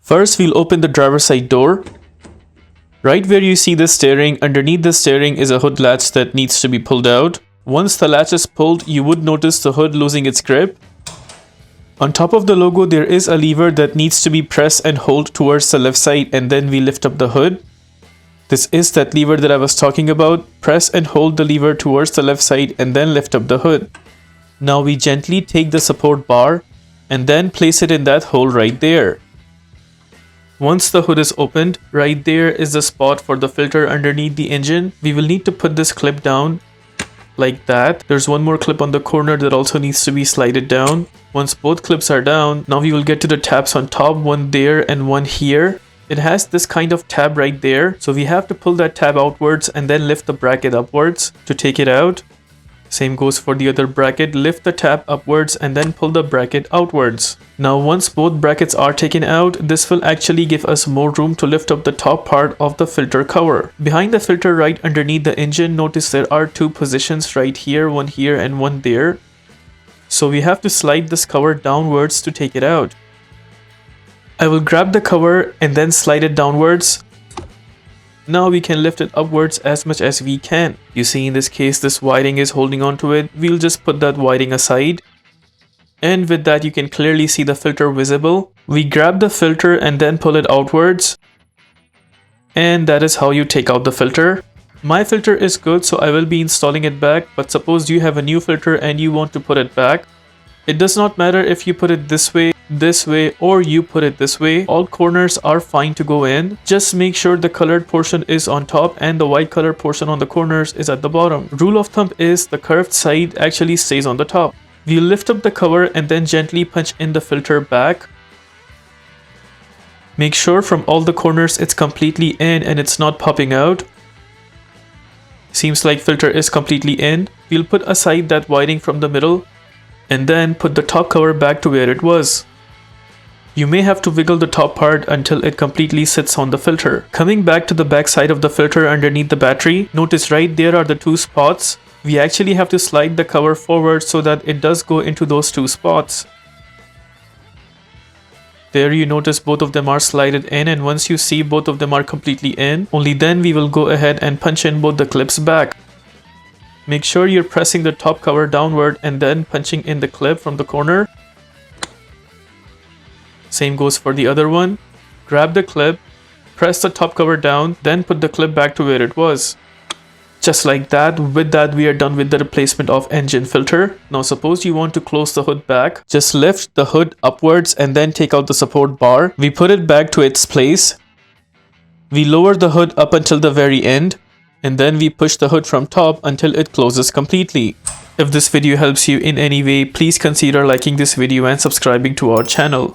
First, we'll open the driver's side door. Right where you see the steering, underneath the steering is a hood latch that needs to be pulled out. Once the latch is pulled, you would notice the hood losing its grip. On top of the logo, there is a lever that needs to be pressed and hold towards the left side, and then we lift up the hood. This is that lever that I was talking about. Press and hold the lever towards the left side and then lift up the hood. Now we gently take the support bar and then place it in that hole right there. Once the hood is opened, right there is the spot for the filter underneath the engine. We will need to put this clip down like that. There's one more clip on the corner that also needs to be slided down. Once both clips are down, now we will get to the tabs on top, one there and one here. It has this kind of tab right there, so we have to pull that tab outwards and then lift the bracket upwards to take it out. Same goes for the other bracket. Lift the tab upwards and then pull the bracket outwards. Now once both brackets are taken out, this will actually give us more room to lift up the top part of the filter cover. Behind the filter right underneath the engine, notice there are two positions right here, one here and one there. So we have to slide this cover downwards to take it out. I will grab the cover and then slide it downwards. Now we can lift it upwards as much as we can. You see, in this case, this wiring is holding on to it. We'll just put that wiring aside. And with that, you can clearly see the filter visible. We grab the filter and then pull it outwards. And that is how you take out the filter. My filter is good, so I will be installing it back. But suppose you have a new filter and you want to put it back. It does not matter if you put it this way, or you put it this way. All corners are fine to go in. Just make sure the colored portion is on top and the white color portion on the corners is at the bottom. Rule of thumb is the curved side actually stays on the top. We lift up the cover and then gently punch in the filter back. Make sure from all the corners it's completely in and it's not popping out. Seems like filter is completely in. We'll put aside that wiring from the middle and then put the top cover back to where it was. You may have to wiggle the top part until it completely sits on the filter. Coming back to the back side of the filter underneath the battery, notice right there are the two spots. We actually have to slide the cover forward so that it does go into those two spots. There you notice both of them are slided in, and once you see both of them are completely in, only then we will go ahead and punch in both the clips back. Make sure you're pressing the top cover downward and then punching in the clip from the corner. Same goes for the other one. Grab the clip, press the top cover down, then put the clip back to where it was. Just like that. With that, we are done with the replacement of engine filter. Now suppose you want to close the hood back. Just lift the hood upwards and then take out the support bar. We put it back to its place. We lower the hood up until the very end. And then we push the hood from top until it closes completely. If this video helps you in any way, please consider liking this video and subscribing to our channel.